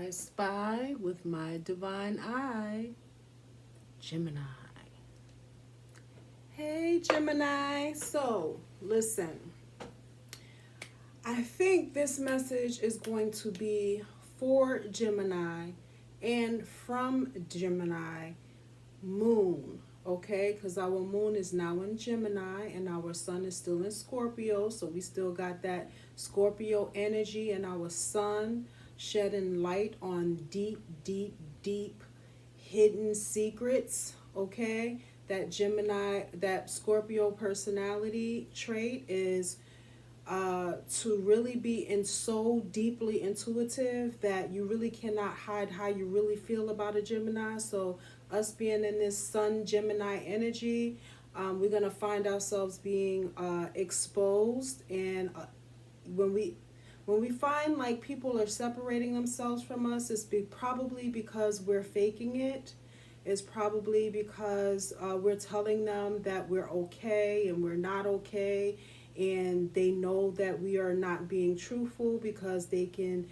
I spy with my divine eye, Gemini. Hey, Gemini. So, listen, I think this message is going to be for Gemini and from Gemini moon, okay? Because our moon is now in Gemini and our sun is still in Scorpio. So we still got that Scorpio energy and our sun shedding light on deep, deep, deep hidden secrets, okay? That Gemini, that Scorpio personality trait is to really be in so deeply intuitive that you really cannot hide how you really feel about a Gemini. So us being in this Sun Gemini energy, we're gonna find ourselves being exposed, and when we find like people are separating themselves from us, it's probably because we're faking it. It's probably because we're telling them that we're okay and we're not okay, and they know that we are not being truthful because they can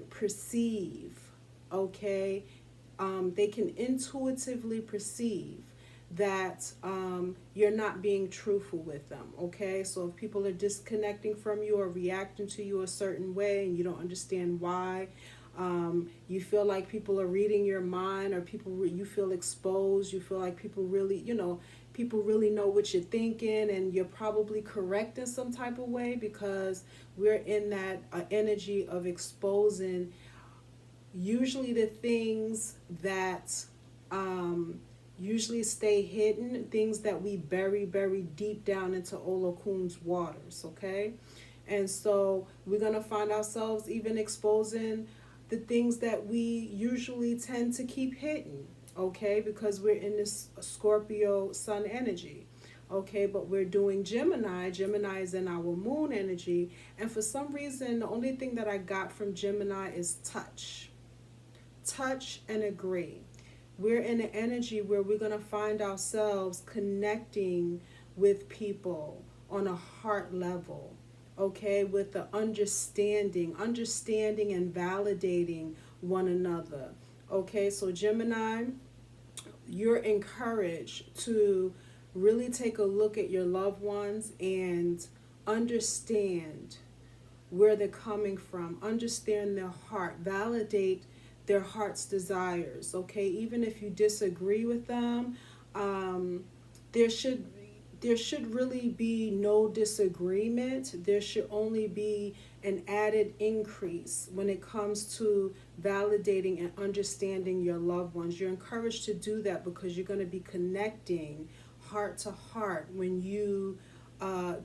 perceive, okay, they can intuitively perceive that you're not being truthful with them, okay? So if people are disconnecting from you or reacting to you a certain way and you don't understand why, you feel like people are reading your mind, or you feel exposed, you feel like people really, people really know what you're thinking, and you're probably correct in some type of way, because we're in that energy of exposing usually the things that usually stay hidden, things that we bury deep down into Olakun's waters, okay? And so we're going to find ourselves even exposing the things that we usually tend to keep hidden, okay? Because we're in this Scorpio sun energy, okay? But we're doing Gemini. Gemini is in our moon energy. And for some reason, the only thing that I got from Gemini is touch. Touch and agree. We're in an energy where we're going to find ourselves connecting with people on a heart level, okay, with the understanding and validating one another, okay? So Gemini, you're encouraged to really take a look at your loved ones and understand where they're coming from, understand their heart, validate their heart's desires, okay? Even if you disagree with them, there should really be no disagreement. There should only be an added increase when it comes to validating and understanding your loved ones. You're encouraged to do that because you're going to be connecting heart to heart when you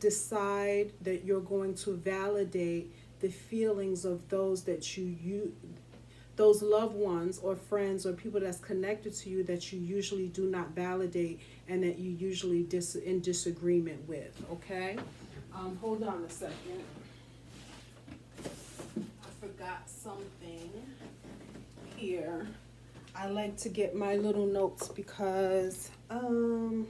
decide that you're going to validate the feelings of those that those loved ones or friends or people that's connected to you that you usually do not validate and that you usually in disagreement with, okay? Hold on a second. I forgot something here. I like to get my little notes because I'm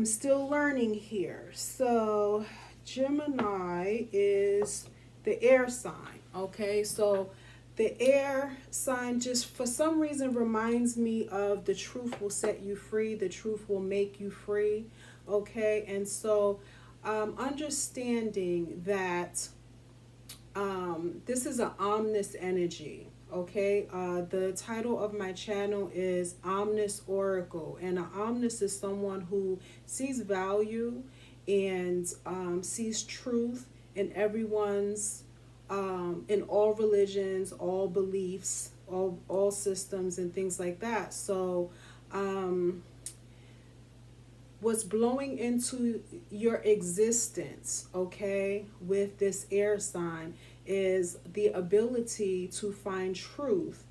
still learning here. So Gemini is the air sign, okay? So the air sign just for some reason reminds me of the truth will set you free, the truth will make you free, okay? And so understanding that this is an omnis energy, okay? The title of my channel is Omnis Oracle, and an omnis is someone who sees value and sees truth in everyone's in all religions, all beliefs, all systems and things like that. So what's blowing into your existence, okay, with this air sign is the ability to find truth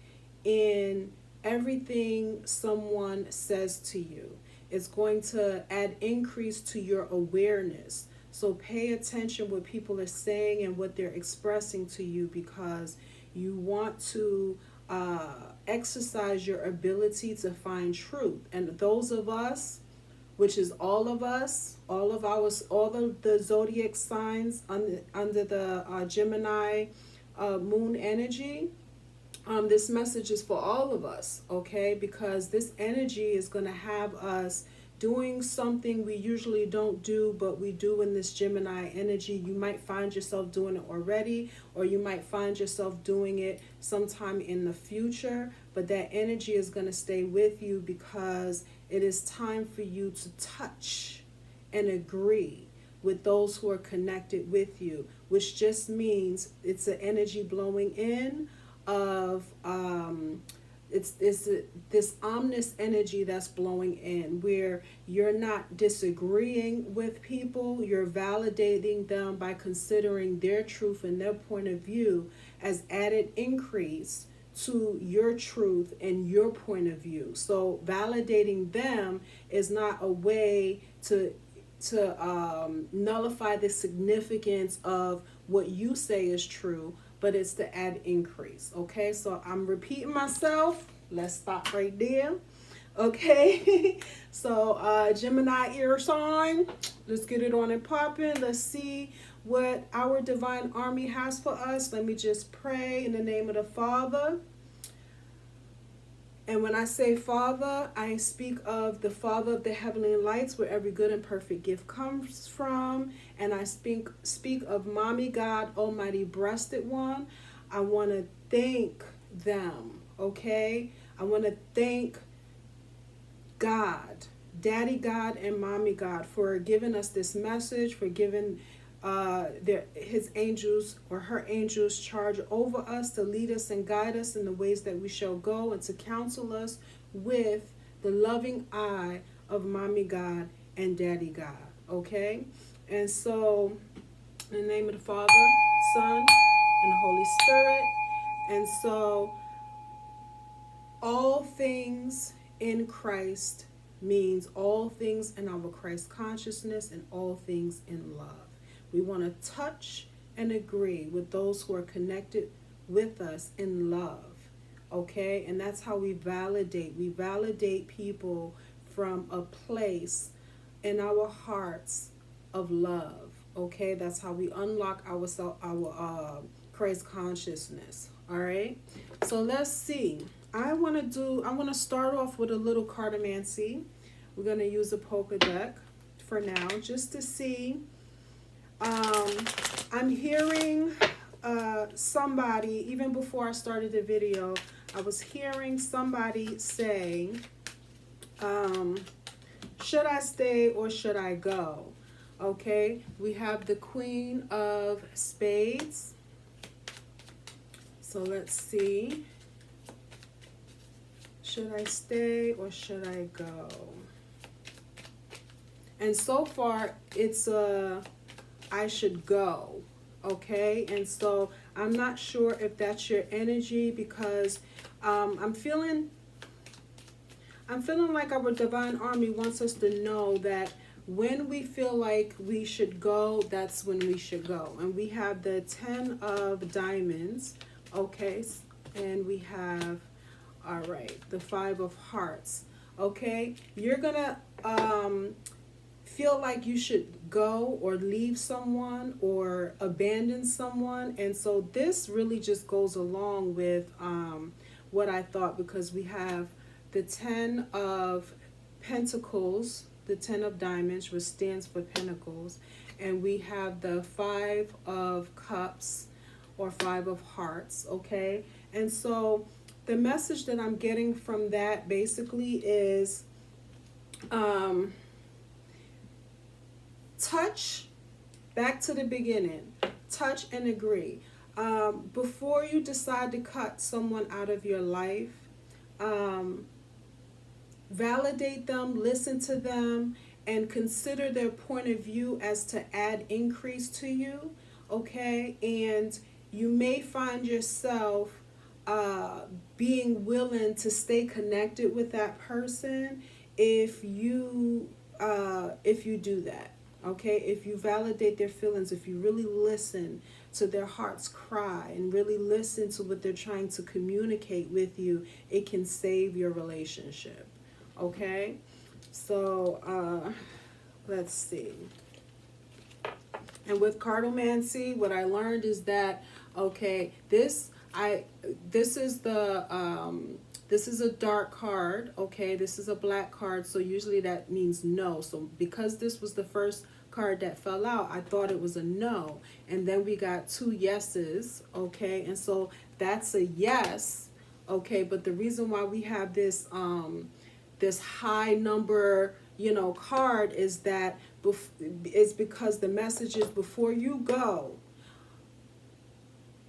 in everything someone says to you. It's going to add increase to your awareness. So pay attention what people are saying and what they're expressing to you, because you want to exercise your ability to find truth. And those of us, which is all of us, all of the zodiac signs under the Gemini moon energy, this message is for all of us, okay? Because this energy is going to have us doing something we usually don't do, but we do in this Gemini energy. You might find yourself doing it already, or you might find yourself doing it sometime in the future, but that energy is going to stay with you because it is time for you to touch and agree with those who are connected with you, which just means it's an energy blowing in of it's this ominous energy that's blowing in, where you're not disagreeing with people, you're validating them by considering their truth and their point of view as added increase to your truth and your point of view. So validating them is not a way to nullify the significance of what you say is true, but it's to add increase. Okay, so I'm repeating myself. Let's stop right there. Okay, so Gemini ear sign, let's get it on and popping. Let's see what our divine army has for us. Let me just pray in the name of the Father. And when I say Father, I speak of the Father of the heavenly lights, where every good and perfect gift comes from. And I speak of Mommy God, Almighty Breasted One. I want to thank them, okay? I want to thank God, Daddy God and Mommy God, for giving us this message, for giving his angels or her angels charge over us to lead us and guide us in the ways that we shall go, and to counsel us with the loving eye of Mommy God and Daddy God, okay? And so in the name of the Father, Son, and the Holy Spirit. And so all things in Christ means all things in our Christ consciousness and all things in love. We want to touch and agree with those who are connected with us in love, okay? And that's how we validate. We validate people from a place in our hearts of love, okay? That's how we unlock our Christ consciousness, all right? So let's see. I want to start off with a little cartomancy. We're going to use a polka deck for now, just to see. I'm hearing somebody, even before I started the video, I was hearing somebody say, should I stay or should I go? Okay, we have the Queen of Spades. So let's see. Should I stay or should I go? And so far, it's I should go, okay? And so I'm not sure if that's your energy, because I'm feeling like our divine army wants us to know that when we feel like we should go, that's when we should go. And we have the 10 of diamonds, okay? And we have, all right, the 5 of hearts, okay? You're gonna feel like you should go or leave someone or abandon someone. And so this really just goes along with what I thought, because we have the 10 of Pentacles, the 10 of diamonds, which stands for Pentacles, and we have the 5 of Cups or 5 of Hearts, okay? And so the message that I'm getting from that basically is touch, back to the beginning, touch and agree. Before you decide to cut someone out of your life, validate them, listen to them, and consider their point of view as to add increase to you, okay? And you may find yourself being willing to stay connected with that person if you do that. Okay, if you validate their feelings, if you really listen to their heart's cry and really listen to what they're trying to communicate with you, it can save your relationship. Okay, so let's see. And with cartomancy, what I learned is that, okay, this is this is a dark card, okay? This is a black card, so usually that means no. So because this was the first card that fell out, I thought it was a no. And then we got two yeses, okay? And so that's a yes, okay? But the reason why we have this this high number, card is that is because the message is, before you go,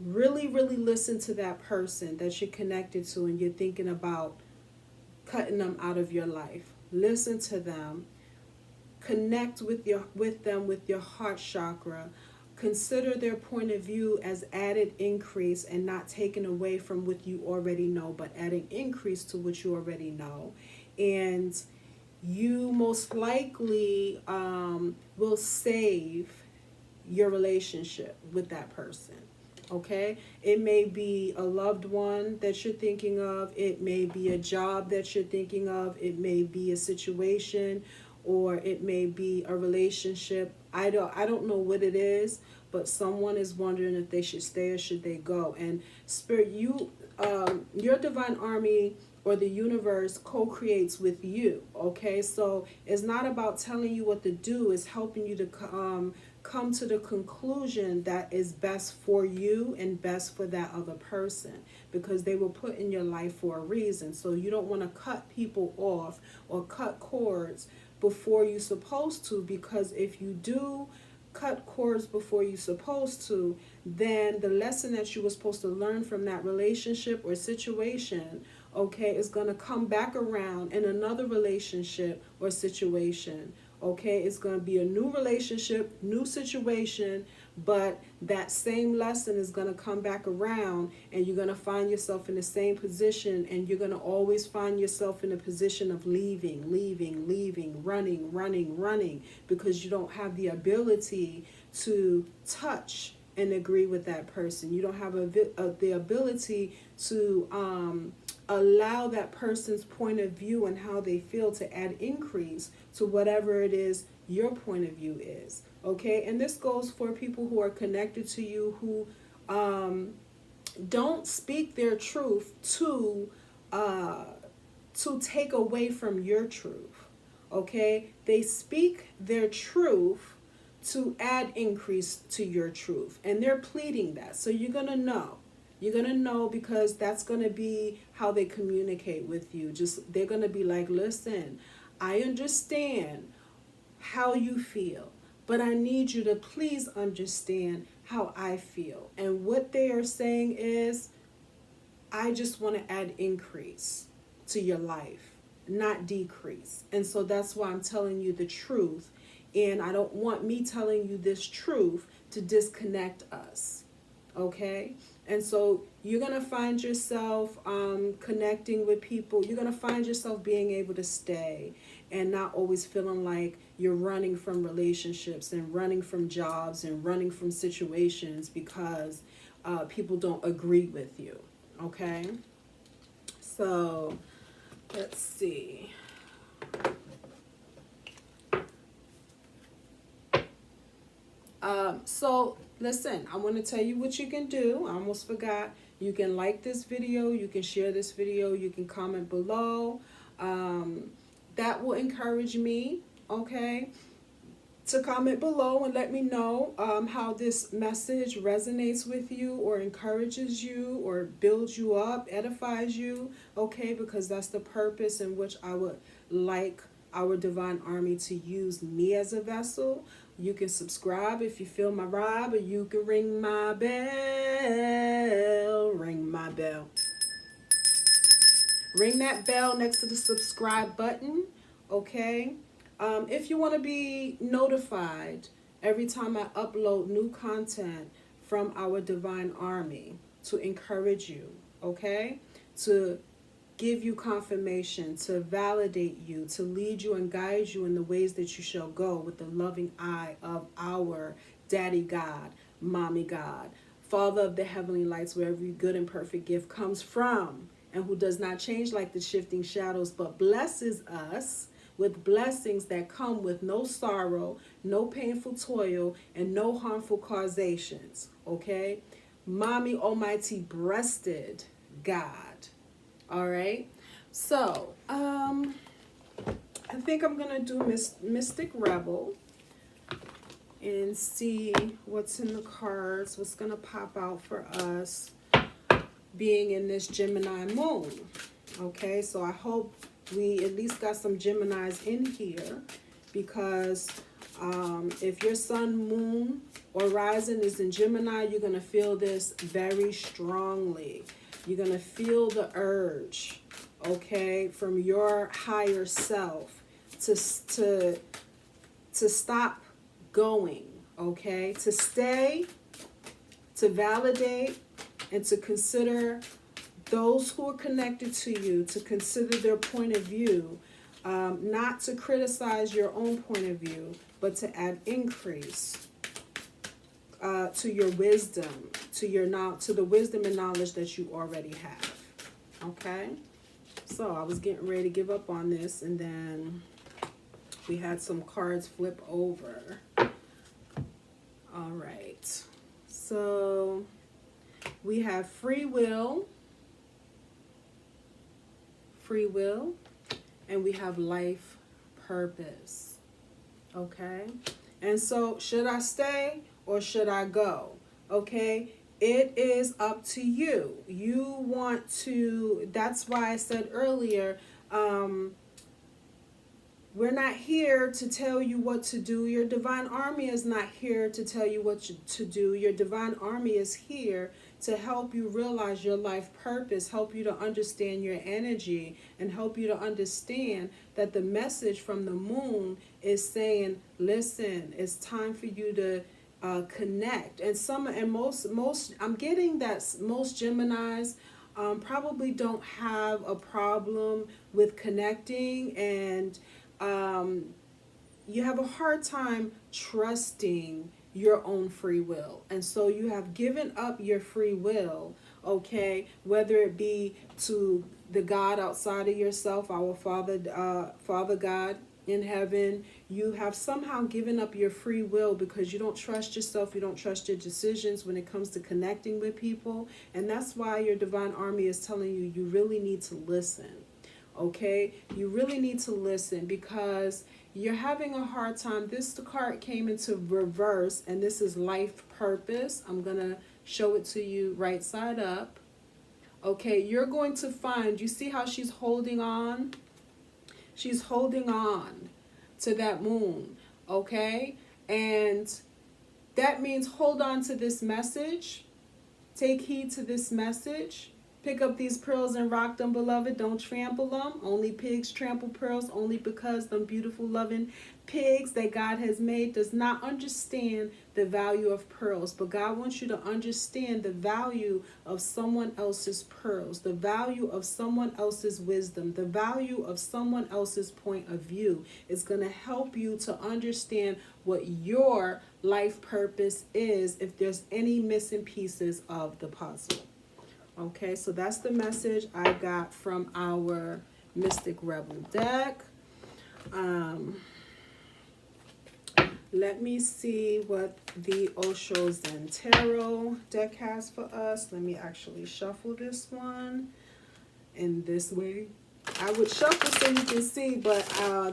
really, really listen to that person that you're connected to and you're thinking about cutting them out of your life. Listen to them. Connect with them with your heart chakra. Consider their point of view as added increase and not taken away from what you already know, but adding increase to what you already know. And you most likely will save your relationship with that person. Okay, it may be a loved one that you're thinking of, it may be a job that you're thinking of, it may be a situation, or it may be a relationship. I don't know what it is, but someone is wondering if they should stay or should they go. And Spirit, your divine army or the universe co-creates with you. Okay, so it's not about telling you what to do, it's helping you to come to the conclusion that is best for you and best for that other person, because they were put in your life for a reason. So you don't want to cut people off or cut cords before you're supposed to, because if you do cut cords before you're supposed to, then the lesson that you were supposed to learn from that relationship or situation, okay, is going to come back around in another relationship or situation. Okay, it's going to be a new relationship, new situation, but that same lesson is going to come back around and you're going to find yourself in the same position, and you're going to always find yourself in a position of leaving, running, because you don't have the ability to touch and agree with that person. You don't have the ability to allow that person's point of view and how they feel to add increase to whatever it is your point of view is. Okay, and this goes for people who are connected to you who don't speak their truth to take away from your truth. Okay, they speak their truth to add increase to your truth, and they're pleading that. So you're gonna know. You're going to know, because that's going to be how they communicate with you. They're going to be like, listen, I understand how you feel, but I need you to please understand how I feel. And what they are saying is, I just want to add increase to your life, not decrease. And so that's why I'm telling you the truth. And I don't want me telling you this truth to disconnect us. Okay? And so you're going to find yourself connecting with people. You're going to find yourself being able to stay and not always feeling like you're running from relationships and running from jobs and running from situations because people don't agree with you. Okay? So let's see. So listen, I want to tell you what you can do. I almost forgot. You can like this video. You can share this video. You can comment below. That will encourage me, okay, to comment below and let me know how this message resonates with you or encourages you or builds you up, edifies you, okay, because that's the purpose in which I would like our divine army to use me as a vessel. You can subscribe if you feel my vibe, or you can ring my bell. Ring my bell. Ring that bell next to the subscribe button, okay? If you want to be notified every time I upload new content from our divine army to encourage you, okay? To give you confirmation, to validate you, to lead you and guide you in the ways that you shall go with the loving eye of our Daddy God, Mommy God, Father of the heavenly lights, where every good and perfect gift comes from, and who does not change like the shifting shadows, but blesses us with blessings that come with no sorrow, no painful toil, and no harmful causations. Okay? Mommy Almighty breasted God. All right? So, I think I'm going to do Mystic Rebel and see what's in the cards, what's going to pop out for us being in this Gemini moon. Okay, so I hope we at least got some Geminis in here, because if your sun, moon, or rising is in Gemini, you're going to feel this very strongly. You're going to feel the urge, okay, from your higher self to stop going, okay, to stay, to validate, and to consider those who are connected to you, to consider their point of view, not to criticize your own point of view, but to add increase to your wisdom, to the wisdom and knowledge that you already have. Okay, so I was getting ready to give up on this, and then we had some cards flip over. All right, so we have free will, and we have life purpose. Okay, and so should I stay or should I go? Okay, it is up to you. You want to, that's why I said earlier, we're not here to tell you what to do. Your divine army is not here to tell you what to do. Your divine army is here to help you realize your life purpose, help you to understand your energy, and help you to understand that the message from the moon is saying, listen, it's time for you to connect. And most I'm getting that most Geminis probably don't have a problem with connecting, and you have a hard time trusting your own free will. And so you have given up your free will, okay, whether it be to the God outside of yourself, our Father God in heaven. You have somehow given up your free will because you don't trust yourself, you don't trust your decisions when it comes to connecting with people. And that's why your divine army is telling you, you really need to listen. Okay, you really need to listen, because you're having a hard time. This card came into reverse, and this is life purpose. I'm going to show it to you right side up. Okay, you're going to find, you see how she's holding on? She's holding on to that moon, okay? And that means hold on to this message. Take heed to this message. Pick up these pearls and rock them, beloved. Don't trample them. Only pigs trample pearls, only because them beautiful, loving pigs that God has made does not understand the value of pearls. But God wants you to understand the value of someone else's pearls, the value of someone else's wisdom, the value of someone else's point of view. It's going to help you to understand what your life purpose is if there's any missing pieces of the puzzle. Okay, so that's the message I got from our Mystic Rebel deck. Let me see what the Osho Zen Tarot deck has for us. Let me actually shuffle this one in this way. I would shuffle so you can see, but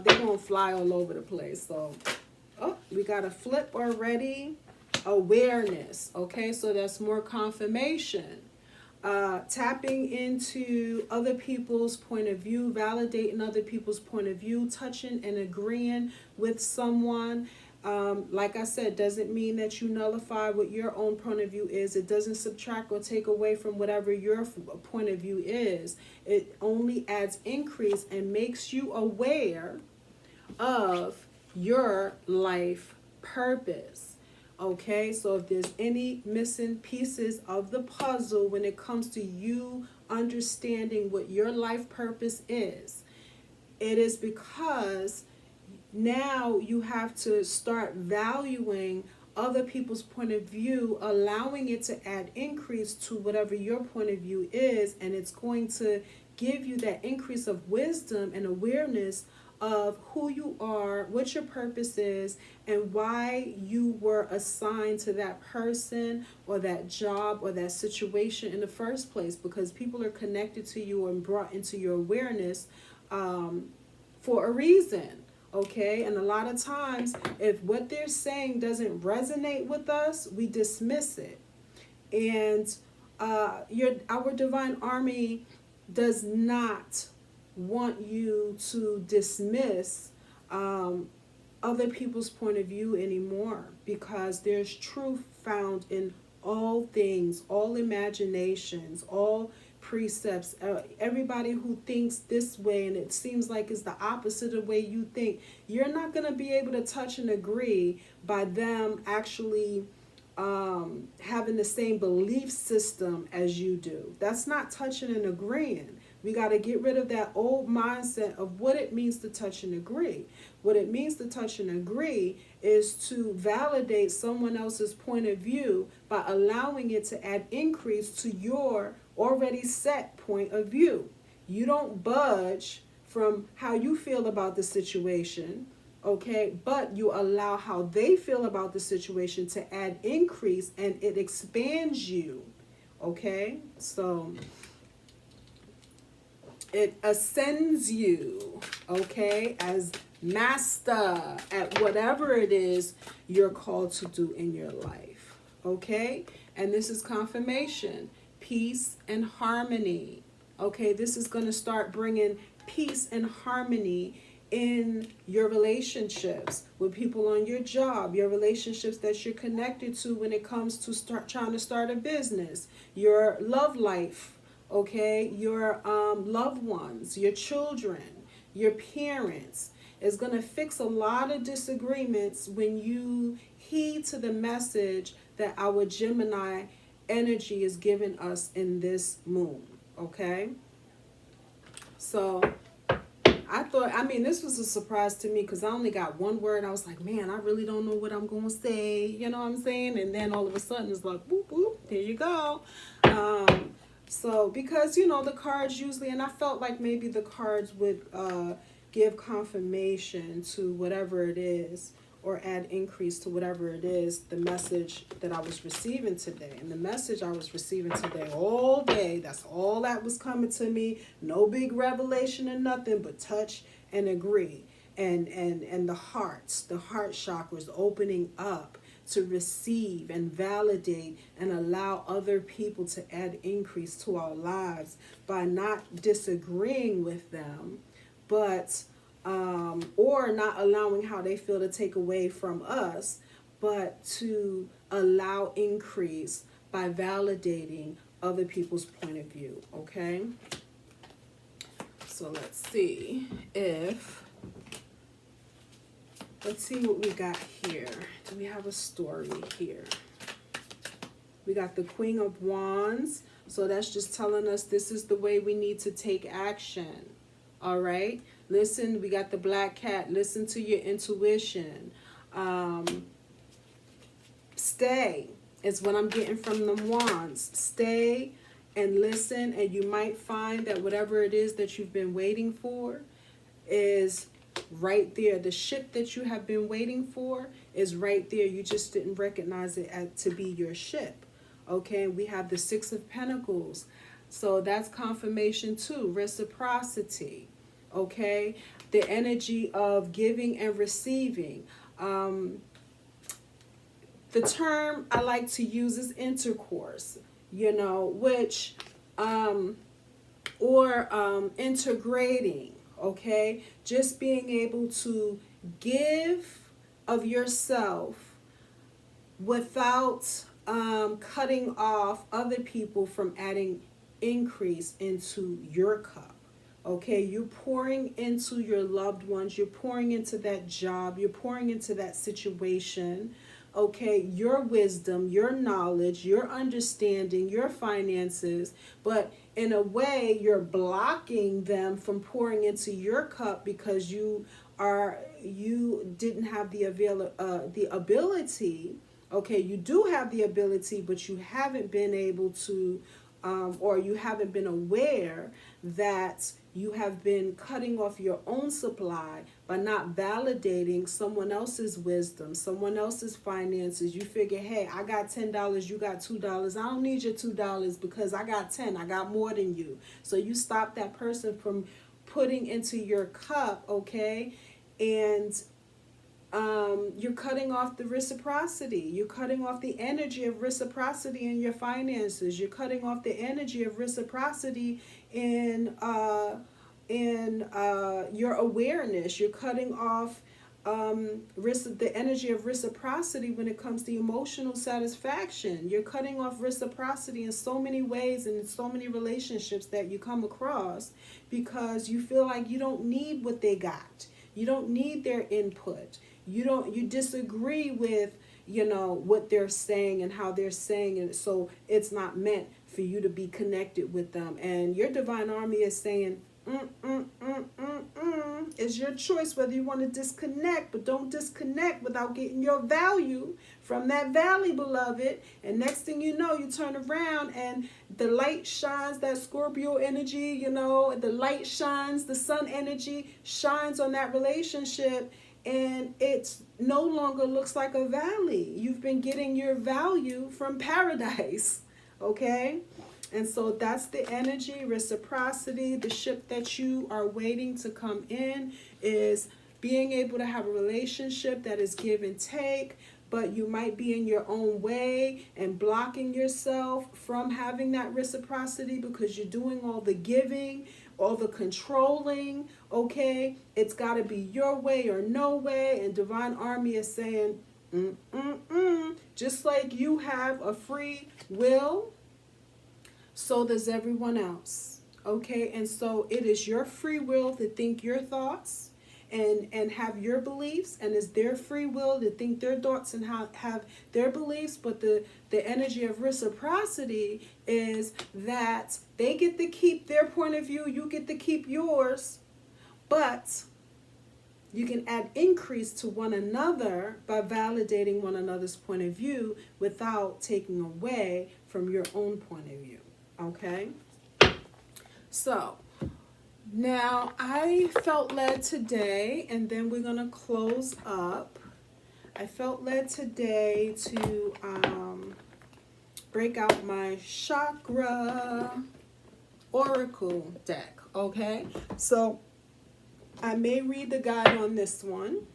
they're going to fly all over the place. So, oh, we got a flip already. Awareness. Okay, so that's more confirmation. Tapping into other people's point of view, validating other people's point of view, touching and agreeing with someone. Like I said, doesn't mean that you nullify what your own point of view is. It doesn't subtract or take away from whatever your point of view is. It only adds increase and makes you aware of your life purpose. Okay, so if there's any missing pieces of the puzzle when it comes to you understanding what your life purpose is, it is because now you have to start valuing other people's point of view, allowing it to add increase to whatever your point of view is, and it's going to give you that increase of wisdom and awareness of who you are, what your purpose is, and why you were assigned to that person or that job or that situation in the first place, because people are connected to you and brought into your awareness for a reason. Okay, and a lot of times, if what they're saying doesn't resonate with us, we dismiss it. And our divine army does not want you to dismiss other people's point of view anymore, because there's truth found in all things, all imaginations, all precepts. Everybody who thinks this way and it seems like it's the opposite of the way you think, you're not going to be able to touch and agree by them actually having the same belief system as you do. That's not touching and agreeing. We got to get rid of that old mindset of what it means to touch and agree. What it means to touch and agree is to validate someone else's point of view by allowing it to add increase to your already set point of view. You don't budge from how you feel about the situation, okay, but you allow how they feel about the situation to add increase, and it expands you, okay? So it ascends you, okay, as master at whatever it is you're called to do in your life, okay? And this is confirmation, peace and harmony, okay? This is going to start bringing peace and harmony in your relationships with people on your job, your relationships that you're connected to when it comes to trying to start a business, your love life, okay, your loved ones, your children, your parents. Is going to fix a lot of disagreements when you heed to the message that our Gemini energy is giving us in this moon, okay? So I mean, this was a surprise to me because I only got one word. I was like, man, I really don't know what I'm going to say. You know what I'm saying? And then all of a sudden it's like, whoop, whoop, there you go. So because, you know, the cards usually, and I felt like maybe the cards would give confirmation to whatever it is, or add increase to whatever it is, the message that I was receiving today. And the message I was receiving today all day, that's all that was coming to me. No big revelation or nothing, but touch and agree. And the heart chakras opening up to receive and validate and allow other people to add increase to our lives by not disagreeing with them, but or not allowing how they feel to take away from us, but to allow increase by validating other people's point of view, okay? So let's see what we got here. Do we have a story here? We got the Queen of Wands. So that's just telling us this is the way we need to take action. All right. Listen, we got the Black Cat. Listen to your intuition. Stay is what I'm getting from the wands. Stay and listen, and you might find that whatever it is that you've been waiting for is right there. The ship that you have been waiting for is right there. You just didn't recognize it to be your ship. Okay, we have the Six of Pentacles. So that's confirmation too. Reciprocity. Okay, the energy of giving and receiving. The term I like to use is intercourse, you know, which, integrating, okay? Just being able to give of yourself without cutting off other people from adding increase into your cup. Okay, you're pouring into your loved ones, you're pouring into that job, you're pouring into that situation. Okay, your wisdom, your knowledge, your understanding, your finances, but in a way you're blocking them from pouring into your cup because you didn't have the ability. Okay, you do have the ability, but you haven't been able to or you haven't been aware that you have been cutting off your own supply by not validating someone else's wisdom, someone else's finances. You figure, hey, I got $10, you got $2. I don't need your $2 because I got 10. I got more than you. So you stop that person from putting into your cup, okay? And you're cutting off the reciprocity. You're cutting off the energy of reciprocity in your finances. You're cutting off the energy of reciprocity in your awareness. You're cutting off the energy of reciprocity when it comes to emotional satisfaction. You're cutting off reciprocity in so many ways and in so many relationships that you come across because you feel like you don't need what they got. You don't need their input. You disagree with, what they're saying and how they're saying it. So it's not meant for you to be connected with them. And your divine army is saying, it's your choice whether you want to disconnect, but don't disconnect without getting your value from that valley, beloved. And next thing you know, you turn around and the light shines, that Scorpio energy, the light shines, the sun energy shines on that relationship, and it no longer looks like a valley. You've been getting your value from paradise, okay? And so that's the energy, reciprocity. The ship that you are waiting to come in is being able to have a relationship that is give and take, but you might be in your own way and blocking yourself from having that reciprocity because you're doing all the giving, all the controlling, okay? It's got to be your way or no way, and Divine Army is saying, just like you have a free will, so does everyone else, okay? And so it is your free will to think your thoughts and have your beliefs, and it's their free will to think their thoughts and have their beliefs. But the energy of reciprocity is that they get to keep their point of view, you get to keep yours, but you can add increase to one another by validating one another's point of view without taking away from your own point of view. Okay, so now I felt led today, and then we're going to close up. I felt led today to break out my chakra oracle deck. Okay, so I may read the guide on this one.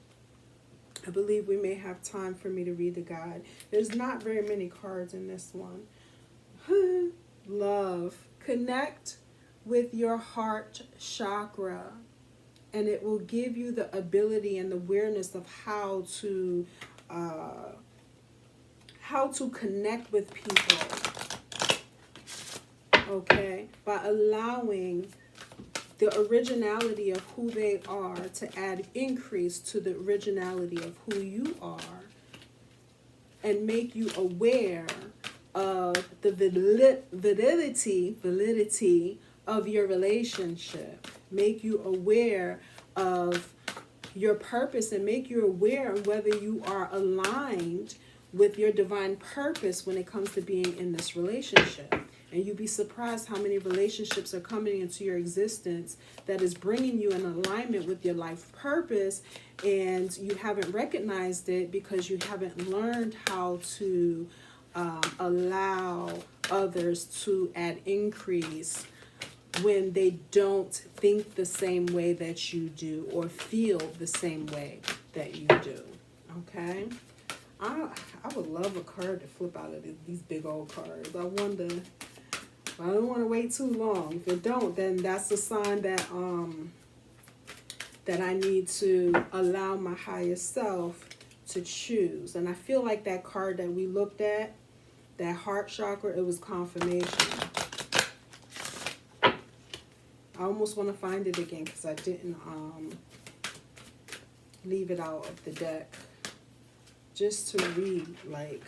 I believe we may have time for me to read the guide. There's not very many cards in this one. Love. Connect with your heart chakra, and it will give you the ability and the awareness of how to connect with people, okay, by allowing the originality of who they are to add increase to the originality of who you are, and make you aware of the validity of your relationship, make you aware of your purpose, and make you aware of whether you are aligned with your divine purpose when it comes to being in this relationship. And you'd be surprised how many relationships are coming into your existence that is bringing you in alignment with your life purpose, and you haven't recognized it because you haven't learned how to allow others to add increase when they don't think the same way that you do or feel the same way that you do. Okay? I would love a card to flip out of these big old cards. I wonder, I don't want to wait too long. If it don't, then that's a sign that that I need to allow my higher self to choose. And I feel like that card that we looked at, that heart chakra, it was confirmation. I almost want to find it again because I didn't leave it out of the deck. Just to read, like,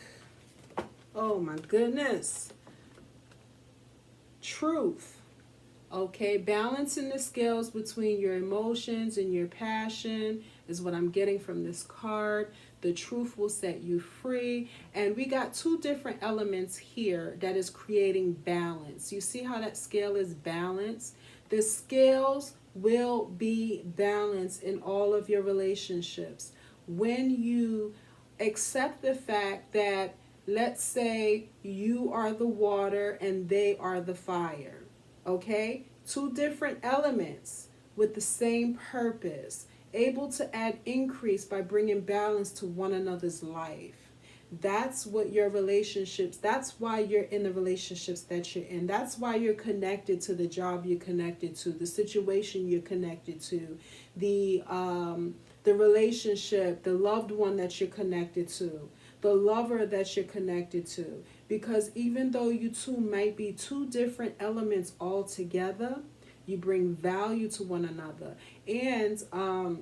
oh my goodness. Truth. Okay, balancing the scales between your emotions and your passion is what I'm getting from this card. The truth will set you free. And we got two different elements here that is creating balance. You see how that scale is balanced? The scales will be balanced in all of your relationships. When you accept the fact that, let's say, you are the water and they are the fire, okay? Two different elements with the same purpose, able to add increase by bringing balance to one another's life. That's what your relationships, that's why you're in the relationships that you're in. That's why you're connected to the job you're connected to, the situation you're connected to, the relationship, the loved one that you're connected to, the lover that you're connected to. Because even though you two might be two different elements altogether, you bring value to one another. And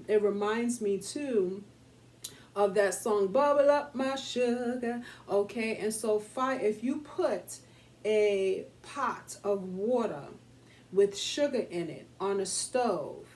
it reminds me too of that song, Bubble Up My Sugar. Okay, and so if you put a pot of water with sugar in it on a stove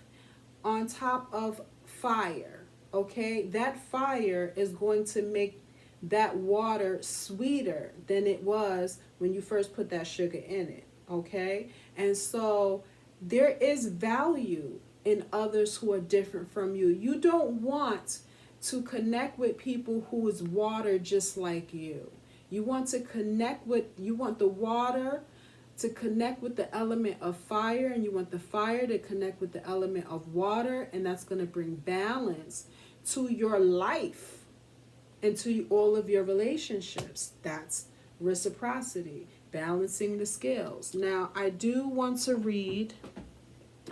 on top of fire, okay, that fire is going to make that water sweeter than it was when you first put that sugar in it, okay? And so there is value in others who are different from you. You don't want to connect with people who is water just like you. You want to connect with, you want the water to connect with the element of fire, and you want the fire to connect with the element of water, and that's going to bring balance to your life and to all of your relationships. That's reciprocity, balancing the scales. Now, I do want to read,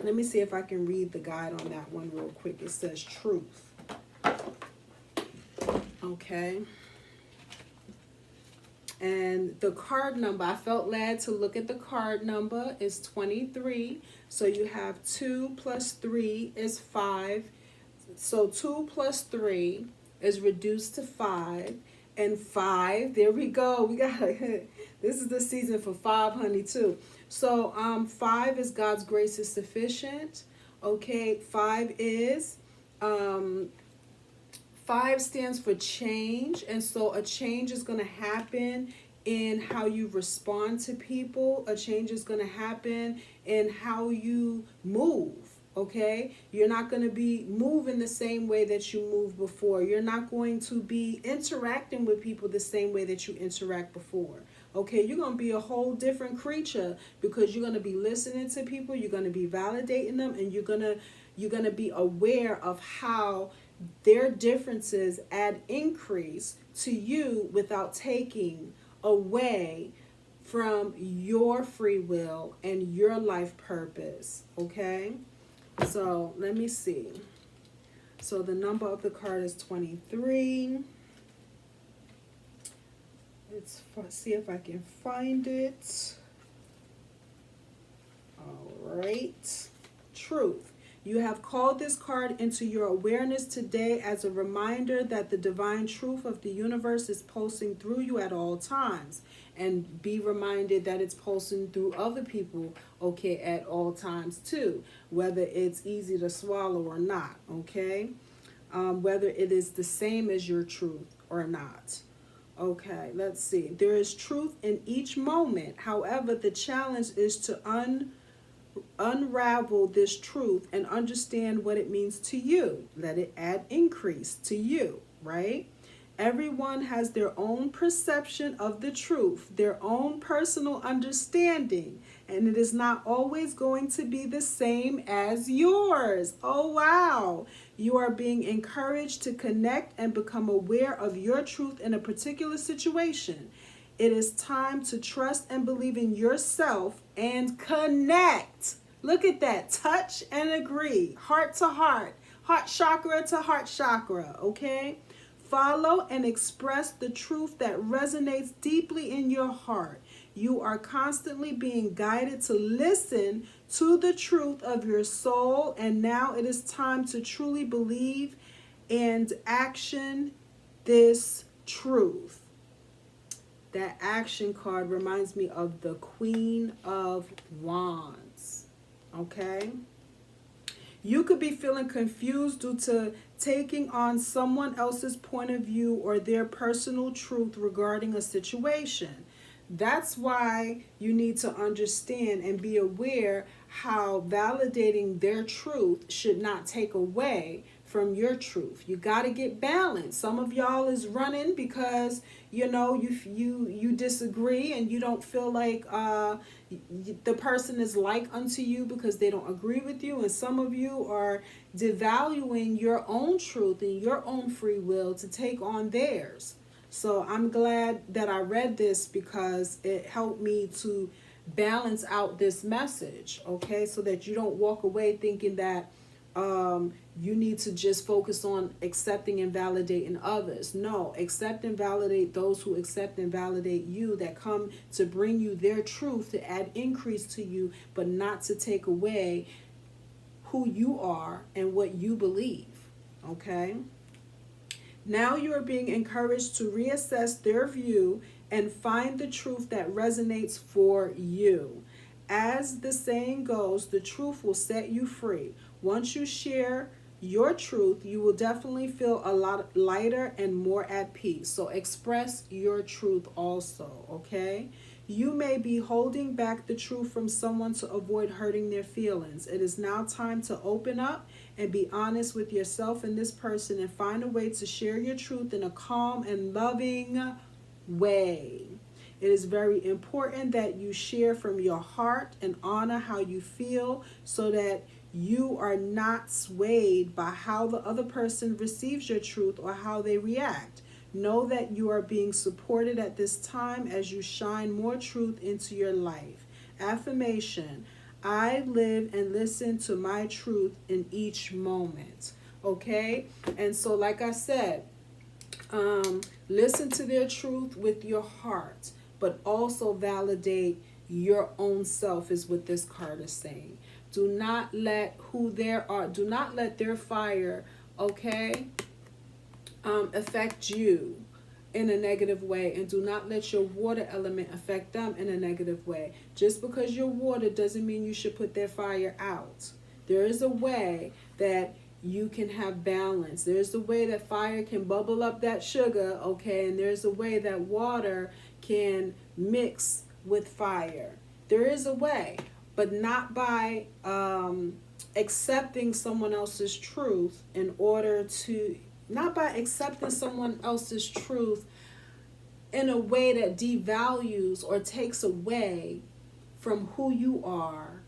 let me see if I can read the guide on that one real quick. It says truth. Okay. And the card number, I felt led to look at the card number, is 23. So you have 2 plus 3 is 5. So 2 plus 3 is reduced to 5. And 5, there we go. We got this is the season for 5, honey, too. So 5 is God's grace is sufficient. Okay, 5 is 5 stands for change, and so a change is going to happen in how you respond to people. A change is going to happen in how you move, okay? You're not going to be moving the same way that you moved before. You're not going to be interacting with people the same way that you interact before, okay? You're going to be a whole different creature because you're going to be listening to people, you're going to be validating them, and you're going to be aware of how their differences add increase to you without taking away from your free will and your life purpose, okay? So let me see. So the number of the card is 23. Let's see if I can find it. All right. Truth. You have called this card into your awareness today as a reminder that the divine truth of the universe is pulsing through you at all times. And be reminded that it's pulsing through other people, okay, at all times too. Whether it's easy to swallow or not, okay? Whether it is the same as your truth or not. Okay, let's see. There is truth in each moment. However, the challenge is to unravel this truth and understand what it means to you. Let it add increase to you, right? Everyone has their own perception of the truth, their own personal understanding, and it is not always going to be the same as yours. Oh, wow. You are being encouraged to connect and become aware of your truth in a particular situation. It is time to trust and believe in yourself and connect. Look at that. Touch and agree. Heart to heart. Heart chakra to heart chakra. Okay? Follow and express the truth that resonates deeply in your heart. You are constantly being guided to listen to the truth of your soul, and now it is time to truly believe and action this truth. That action card reminds me of the Queen of Wands. Okay? You could be feeling confused due to taking on someone else's point of view or their personal truth regarding a situation. That's why you need to understand and be aware how validating their truth should not take away from your truth. You got to get balance. Some of y'all is running because you disagree and you don't feel like the person is like unto you because they don't agree with you, and some of you are devaluing your own truth and your own free will to take on theirs. So I'm glad that I read this because it helped me to balance out this message, okay? So that you don't walk away thinking that you need to just focus on accepting and validating others. No, accept and validate those who accept and validate you, that come to bring you their truth to add increase to you, but not to take away who you are and what you believe, okay? Now you are being encouraged to reassess their view and find the truth that resonates for you. As the saying goes, the truth will set you free. Once you share your truth, you will definitely feel a lot lighter and more at peace. So express your truth also, okay? You may be holding back the truth from someone to avoid hurting their feelings. It is now time to open up and be honest with yourself and this person and find a way to share your truth in a calm and loving way. It is very important that you share from your heart and honor how you feel so that you are not swayed by how the other person receives your truth or how they react. Know that you are being supported at this time as you shine more truth into your life. Affirmation: I live and listen to my truth in each moment. Okay? And so, like I said, listen to their truth with your heart, but also validate your own self, is what this card is saying. Do not let do not let their fire, okay, affect you in a negative way, and do not let your water element affect them in a negative way. Just because you're water doesn't mean you should put their fire out. There is a way that you can have balance. There's a way that fire can bubble up that sugar, okay, and there's a way that water can mix with fire. There is a way, but not by accepting someone else's truth not by accepting someone else's truth in a way that devalues or takes away from who you are,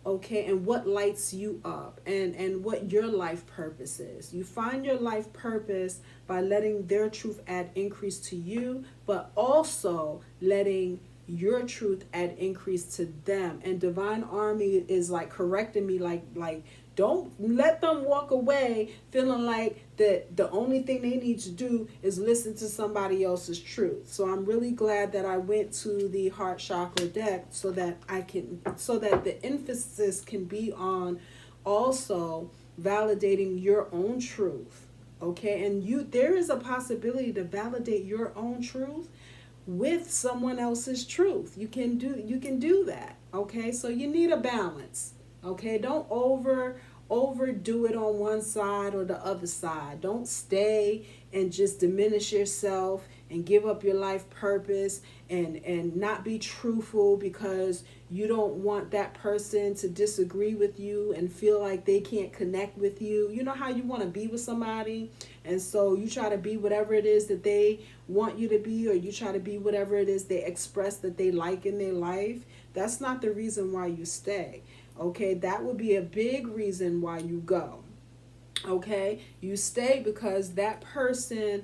okay, and what lights you up and what your life purpose is. You find your life purpose by letting their truth add increase to you, but also letting your truth add increase to them. And Divine Army is like correcting me, like don't let them walk away feeling like that the only thing they need to do is listen to somebody else's truth. So I'm really glad that I went to the heart chakra deck so that the emphasis can be on also validating your own truth. Okay, and there is a possibility to validate your own truth with someone else's truth. You can do that. Okay, so you need a balance. Okay, don't overdo it on one side or the other side. Don't stay and just diminish yourself and give up your life purpose and not be truthful because you don't want that person to disagree with you and feel like they can't connect with you. You know how you want to be with somebody, and so you try to be whatever it is that they want you to be, or you try to be whatever it is they express that they like in their life. That's not the reason why you stay. Okay, that would be a big reason why you go. Okay, you stay because that person,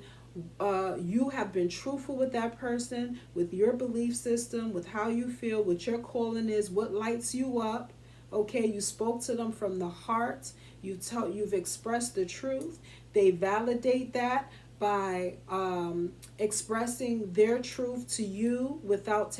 you have been truthful with that person, with your belief system, with how you feel, what your calling is, what lights you up. Okay, you spoke to them from the heart. You've expressed the truth. They validate that by expressing their truth to you without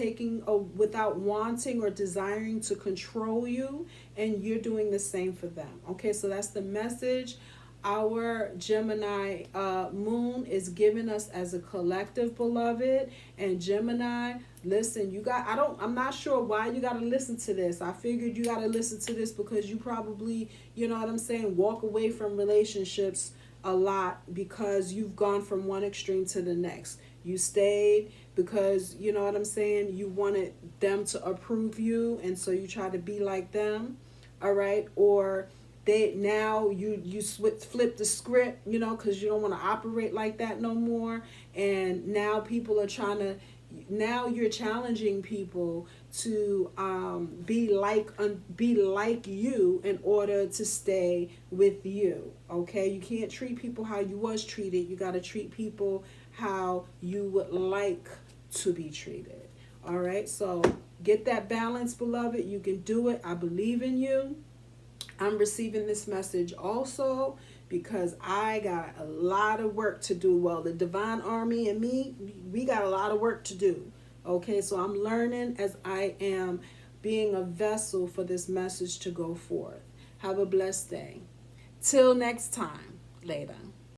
wanting or desiring to control you, and you're doing the same for them. Okay, so that's the message our Gemini moon is giving us as a collective, beloved. And Gemini, Listen, I'm not sure why you got to listen to this. I figured you got to listen to this because you probably, you know what I'm saying, walk away from relationships a lot because you've gone from one extreme to the next. You stayed because, you know what I'm saying, you wanted them to approve you, and so you try to be like them, all right? Or they now you flip the script, you know, because you don't want to operate like that no more, and now people are trying to, now you're challenging people to be like you in order to stay with you. Okay, you can't treat people how you was treated. You got to treat people how you would like to be treated. All right, so get that balance, beloved. You can do it. I believe in you. I'm receiving this message also because I got a lot of work to do. Well, the Divine Army and me, we got a lot of work to do. Okay, so I'm learning as I am being a vessel for this message to go forth. Have a blessed day. Till next time. Later.